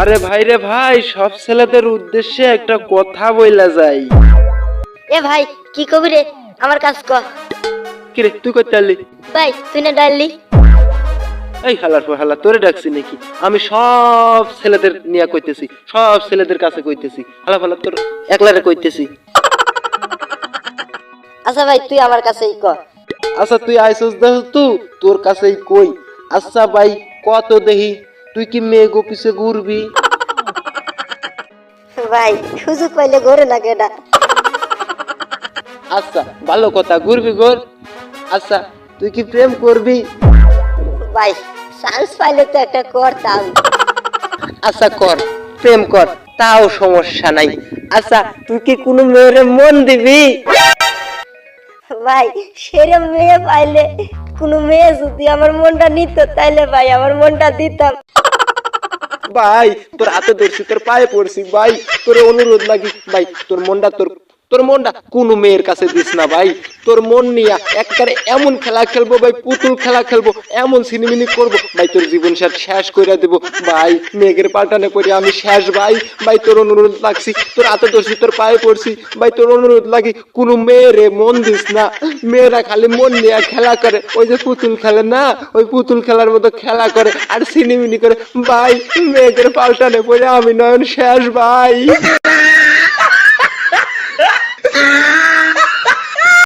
আরে ভাই রে ভাই, সব ছেলেদের উদ্দেশ্যে একটা কথা বইলা যাই। এ ভাই কি কবি রে আমার কাজ কর। কিরে তুই করতে পারলি? ভাই তুই না ডাললি। এই হালার পর হালা, তোরে ডাকছি নাকি? আমি সব ছেলেদের নিয়ে কইতেছি, সব ছেলেদের কাছে কইতেছি। হালা ফালা তোর একলারে কইতেছি। আচ্ছা ভাই তুই আমার কাছেই কর। আচ্ছা তুই আইসস যেহেতু তোর কাছেই কই। আচ্ছা ভাই কত দেহি, তুই কি মেয়ে গোপিসে ঘুরবি? ভাই সুযোগ পাইলে ঘরে লাগে না। আচ্ছা ভালো কথা, ঘুরবি ঘর। আচ্ছা তুই কি প্রেম করবি? ভাই চান্স পাইলে তো একটা করতাম। আচ্ছা কর, প্রেম কর, তাও সমস্যা নাই। আচ্ছা তুই কি কোনো মেয়ের মন দিবি? ভাই সেরম মেয়ে পাইলে, কোনো মেয়ে যদি আমার মনটা নিত তাইলে ভাই আমার মনটা দিতাম। ভাই তোর হাতে ধরছি, তোর পায়ে পড়ছি ভাই, তোর অনুরোধ লাগি ভাই, তোর মনটা কোনো মেয়ের কাছে দিস না ভাই। তোর মন নিয়া একবারে এমন খেলা খেলবো ভাই, পুতুল খেলা খেলবো, এমন সিনেমিনি করবো ভাই, তোর জীবন শেষ করে দেবো ভাই। মেঘের পাল্টানে পড়ে আমি শেষ ভাই। ভাই তোর অনুরোধ লাগছি, তোর হাতে ধরছি, তোর পায়ে পড়ছি ভাই, তোর অনুরোধ লাগি কোনো মেয়েরে মন দিস না। মেয়েরা খালি মন নিয়ে খেলা করে, ওই যে পুতুল খেলে না, ওই পুতুল খেলার মতো খেলা করে আর সিনেমিনি করে ভাই। মেঘের পাল্টানে পড়ে আমি নয়ন শেষ ভাই।